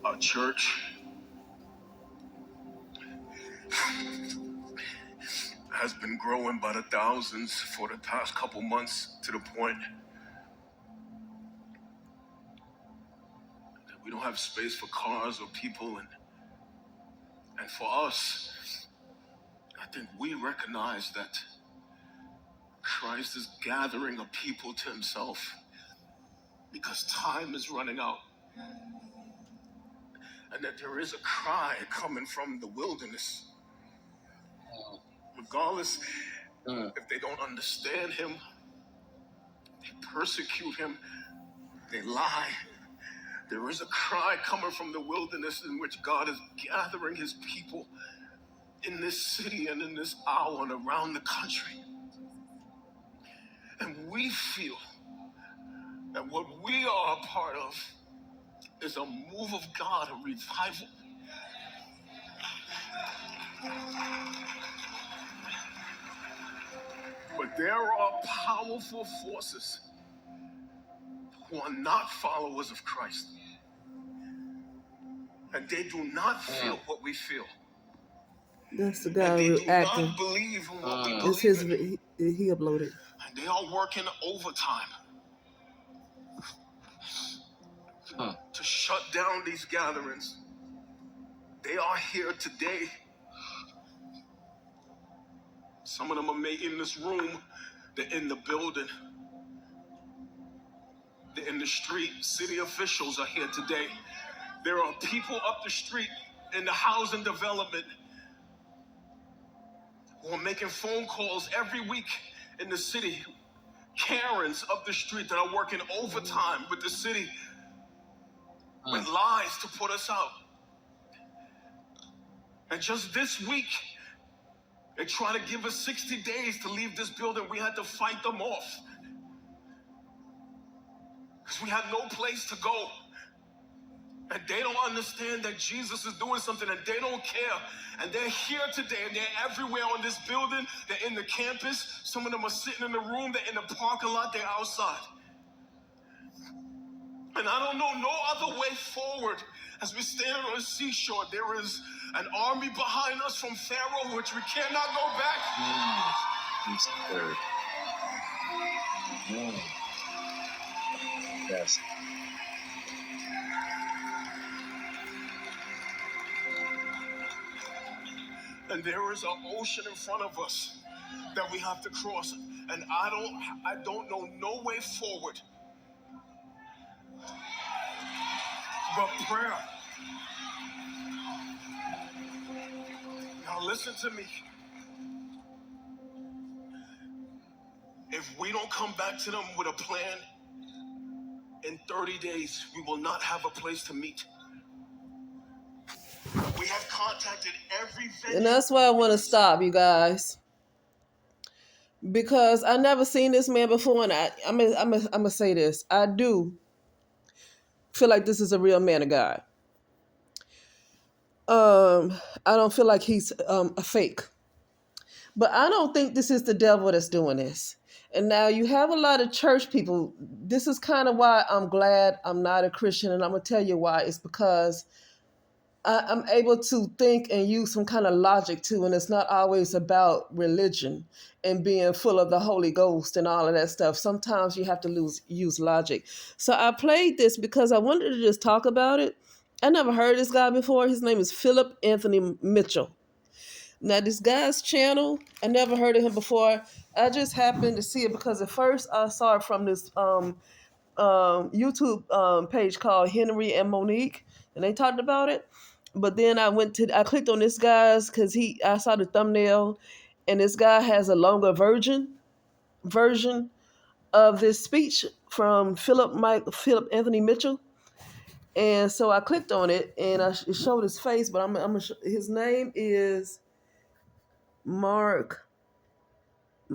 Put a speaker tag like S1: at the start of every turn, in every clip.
S1: Our church has been growing by the thousands for the past couple months to the point that we don't have space for cars or people. And for us, I think we recognize that Christ is gathering a people to himself because time is running out. And that there is a cry coming from the wilderness. Regardless if they don't understand him, they persecute him, they lie. There is a cry coming from the wilderness in which God is gathering his people in this city and in this hour and around the country. And we feel that what we are a part of is a move of God, a revival. But there are powerful forces who are not followers of Christ. And they do not feel what we feel.
S2: That's the guy who acting.
S1: Not believe in what we
S2: It's
S1: believe
S2: his. He uploaded.
S1: And they are working overtime to shut down these gatherings. They are here today. Some of them are in this room. They're in the building. They're in the street. City officials are here today. There are people up the street in the housing development who are making phone calls every week in the city. Karens up the street that are working overtime with the city with lies to put us out. And just this week, they try to give us 60 days to leave this building. We had to fight them off because we had no place to go. And they don't understand that Jesus is doing something and they don't care. And they're here today and they're everywhere on this building. They're in the campus. Some of them are sitting in the room. They're in the parking lot. They're outside. And I don't know no other way forward. As we stand on the seashore, there is an army behind us from Pharaoh, which we cannot go back.
S3: He's third. Yes.
S1: And there is an ocean in front of us that we have to cross. And I don't know no way forward but prayer. Now listen to me. If we don't come back to them with a plan, in 30 days, we will not have a place to meet. We have contacted every venue.
S2: And that's why I want to stop, you guys. Because I never seen this man before, and I'm gonna say this. I do feel like this is a real man of God. I don't feel like he's a fake. But I don't think this is the devil that's doing this. And now you have a lot of church people. This is kind of why I'm glad I'm not a Christian, and I'm gonna tell you why. It's because I'm able to think and use some kind of logic too, and it's not always about religion and being full of the Holy Ghost and all of that stuff. Sometimes you have to use logic. So I played this because I wanted to just talk about it. I never heard this guy before. His name is Philip Anthony Mitchell. Now this guy's channel, I never heard of him before. I just happened to see it because at first I saw it from this YouTube page called Henry and Monique, and they talked about it. But then I clicked on this guy's because I saw the thumbnail, and this guy has a longer version of this speech from Philip Anthony Mitchell. And so I clicked on it, and it showed his face, but his name is Mark.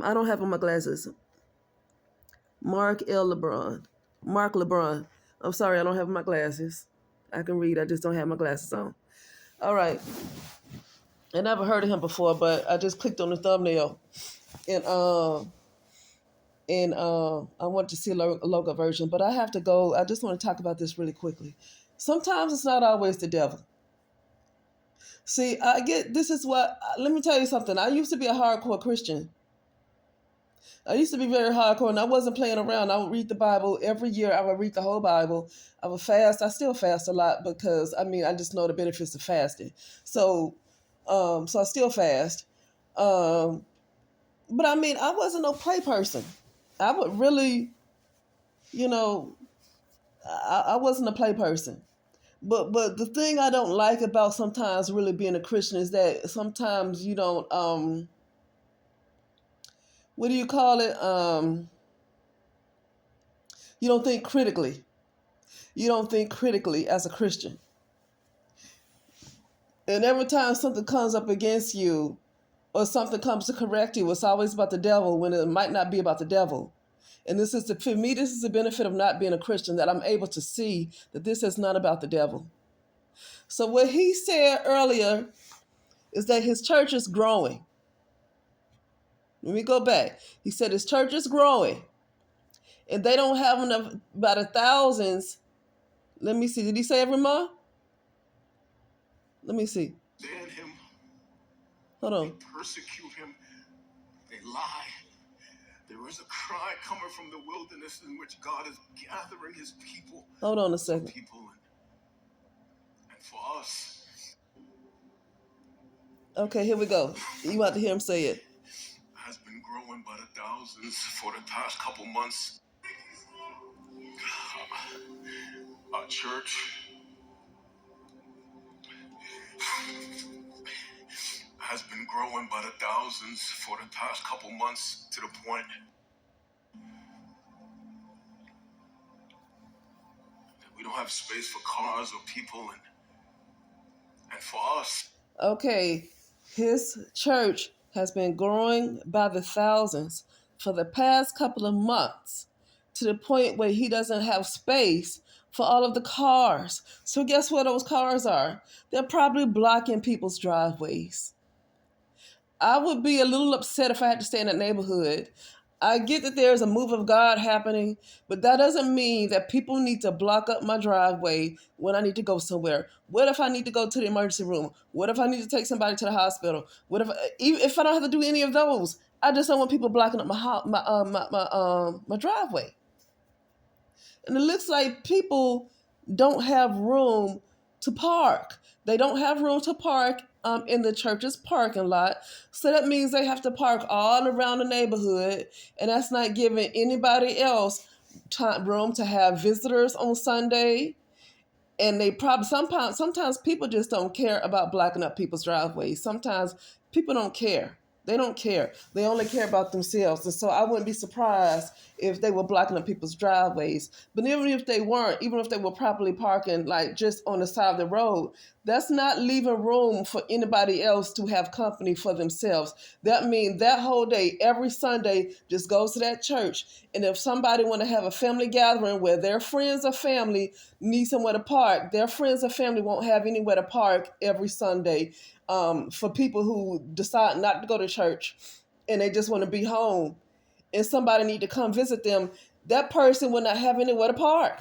S2: I don't have on my glasses. Mark LeBron. I'm sorry, I don't have my glasses. I can read, I just don't have my glasses on. All right. I never heard of him before, but I just clicked on the thumbnail, and I wanted to see a longer version. But I have to go. I just want to talk about this really quickly. Sometimes it's not always the devil. See, this is what, let me tell you something. I used to be a hardcore Christian. I used to be very hardcore, and I wasn't playing around. I would read the Bible every year. I would read the whole Bible. I would fast. I still fast a lot because I just know the benefits of fasting. So, so I still fast. Um, but I wasn't no play person. I would really, you know, I wasn't a play person. But the thing I don't like about sometimes really being a Christian is that sometimes you don't what do you call it? You don't think critically. You don't think critically as a Christian. And every time something comes up against you or something comes to correct you, it's always about the devil when it might not be about the devil. And for me, this is the benefit of not being a Christian, that I'm able to see that this is not about the devil. So what he said earlier is that his church is growing. Let me go back. He said his church is growing. And they don't have enough, about the thousands. Let me see. Did he say every month? Let me see.
S1: Stand him.
S2: Hold on.
S1: They persecute him. They lie. There is a cry coming from the wilderness in which God is gathering his people.
S2: Hold on a second.
S1: People and for us.
S2: Okay, here we go. You want to hear him say it.
S1: Has been growing by the thousands for the past couple months. Our church has been growing by the thousands for the past couple months to the point that we don't have space for cars or people and for us.
S2: Okay, his church has been growing by the thousands for the past couple of months to the point where he doesn't have space for all of the cars. So guess what those cars are? They're probably blocking people's driveways. I would be a little upset if I had to stay in that neighborhood. I get that there's a move of God happening, but that doesn't mean that people need to block up my driveway when I need to go somewhere. What if I need to go to the emergency room? What if I need to take somebody to the hospital? What if, even if I don't have to do any of those? I just don't want people blocking up my driveway. And it looks like people don't have room to park. They don't have room to park in the church's parking lot. So that means they have to park all around the neighborhood, and that's not giving anybody else room to have visitors on Sunday. And they probably sometimes people just don't care about blocking up people's driveways. Sometimes people don't care. They don't care. They only care about themselves. And so I wouldn't be surprised if they were blocking up people's driveways. But even if they weren't, even if they were properly parking like just on the side of the road, that's not leaving room for anybody else to have company for themselves. That means that whole day, every Sunday, just goes to that church. And if somebody want to have a family gathering where their friends or family need somewhere to park, their friends or family won't have anywhere to park every Sunday. For people who decide not to go to church and they just want to be home and somebody need to come visit them, that person will not have anywhere to park.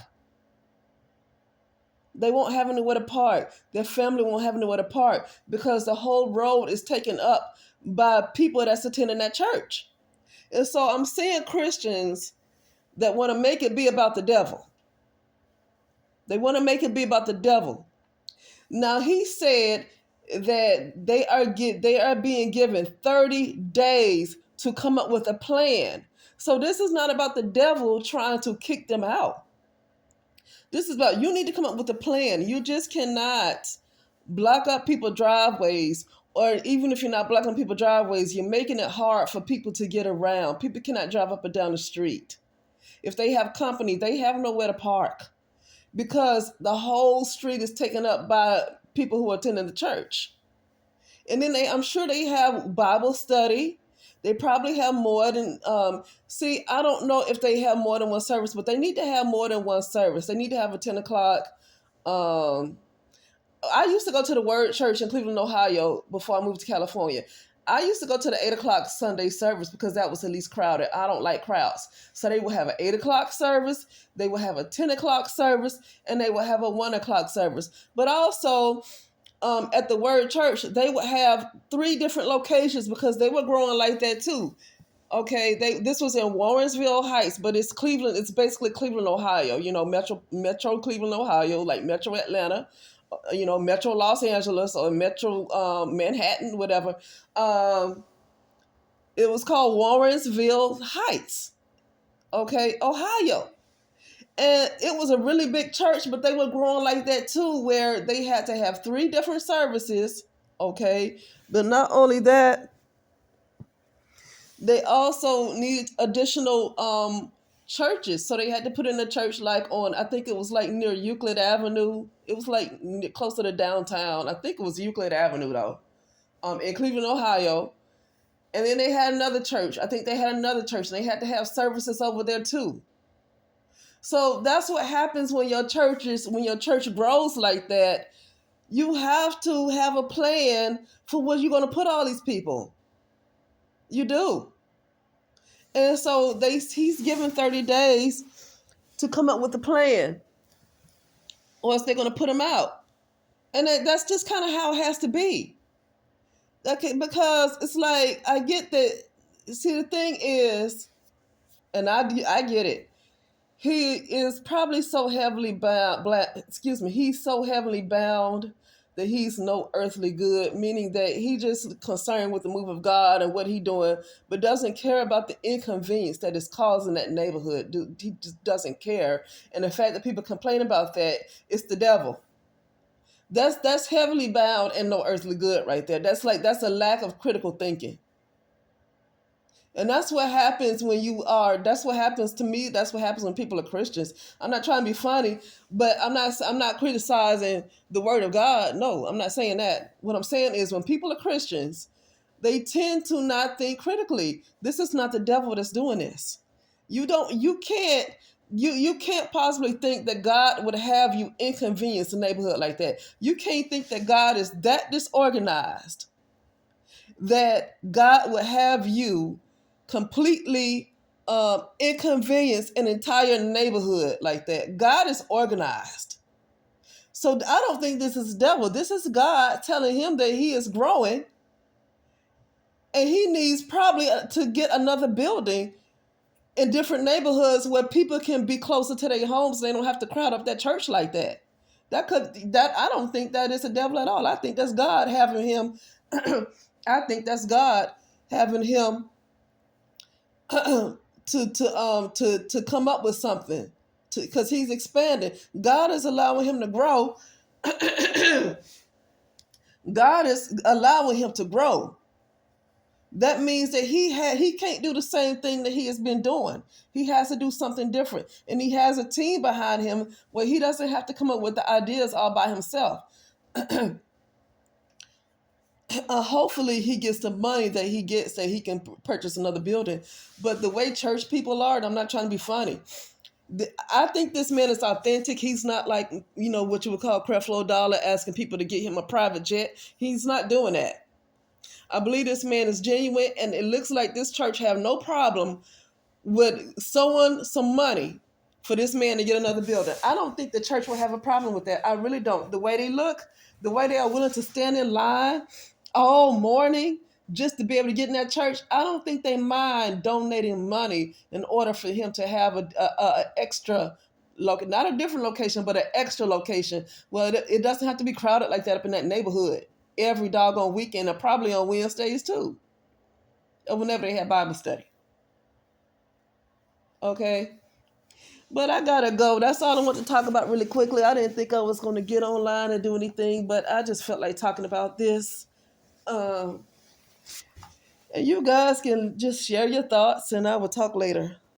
S2: They won't have anywhere to park. Their family won't have anywhere to park because the whole road is taken up by people that's attending that church. And so I'm seeing Christians that want to make it be about the devil. They want to make it be about the devil. Now he said that they are being given 30 days to come up with a plan. So this is not about the devil trying to kick them out. This is about you need to come up with a plan. You just cannot block up people's driveways, or even if you're not blocking people's driveways, you're making it hard for people to get around. People cannot drive up and down the street. If they have company, they have nowhere to park because the whole street is taken up by people who are attending the church. And then I'm sure they have Bible study. They probably have more than, I don't know if they have more than one service, but they need to have more than one service. They need to have a 10 o'clock. I used to go to the Word Church in Cleveland, Ohio before I moved to California. I used to go to the 8 o'clock Sunday service because that was the least crowded. I don't like crowds. So they would have an 8 o'clock service, they would have a 10 o'clock service, and they would have a 1 o'clock service. But also, at the Word Church, they would have 3 different locations because they were growing like that too. Okay, this was in Warrensville Heights, but it's Cleveland. It's basically Cleveland, Ohio. Metro Cleveland, Ohio, like Metro Atlanta, Metro Los Angeles or Metro Manhattan, whatever. It was called Warrensville Heights. Okay, Ohio. And it was a really big church, but they were growing like that too, where they had to have 3 different services. Okay, but not only that, they also need additional churches. So they had to put in a church like on, I think it was like near Euclid Avenue. It was like closer to downtown. I think it was Euclid Avenue though, in Cleveland, Ohio. And then they had another church. I think they had another church. And they had to have services over there too. So that's what happens when your church grows like that. You have to have a plan for where you're going to put all these people. You do. And so he's given 30 days to come up with a plan, or else they're going to put him out. And that's just kind of how it has to be. Okay, because it's like, I get that. See, the thing is, and I get it. He is probably so heavily bound, he's so heavily bound that he's no earthly good, meaning that he just concerned with the move of God and what he's doing, but doesn't care about the inconvenience that is causing that neighborhood. He just doesn't care. And the fact that people complain about that, it's the devil. That's heavily bound and no earthly good right there. That's a lack of critical thinking. And that's what happens that's what happens to me. That's what happens when people are Christians. I'm not trying to be funny, but I'm not criticizing the word of God. No, I'm not saying that. What I'm saying is when people are Christians, they tend to not think critically. This is not the devil that's doing this. You can't possibly think that God would have you inconvenience a neighborhood like that. You can't think that God is that disorganized that God would have you completely inconvenience an entire neighborhood like that. God is organized. So I don't think this is the devil. This is God telling him that he is growing and he needs probably to get another building in different neighborhoods where people can be closer to their homes. They don't have to crowd up that church like that. I don't think that is the devil at all. I think that's God having him. I think that's God having him to come up with something, because he's expanding. God is allowing him to grow. God is allowing him to grow. That means that he can't do the same thing that he has been doing. He has to do something different, and he has a team behind him where he doesn't have to come up with the ideas all by himself. Hopefully he gets the money that he gets that he can purchase another building. But the way church people are, and I'm not trying to be funny, I think this man is authentic. He's not like, what you would call Creflo Dollar asking people to get him a private jet. He's not doing that. I believe this man is genuine, and it looks like this church have no problem with sowing some money for this man to get another building. I don't think the church will have a problem with that. I really don't. The way they look, the way they are willing to stand in line all morning just to be able to get in that church, I don't think they mind donating money in order for him to have a extra, not a different location, but an extra location. Well, it doesn't have to be crowded like that up in that neighborhood every doggone weekend, or probably on Wednesdays too, or whenever they have Bible study. Okay? But I gotta go. That's all I want to talk about really quickly. I didn't think I was going to get online and do anything, but I just felt like talking about this. And you guys can just share your thoughts, and I will talk later.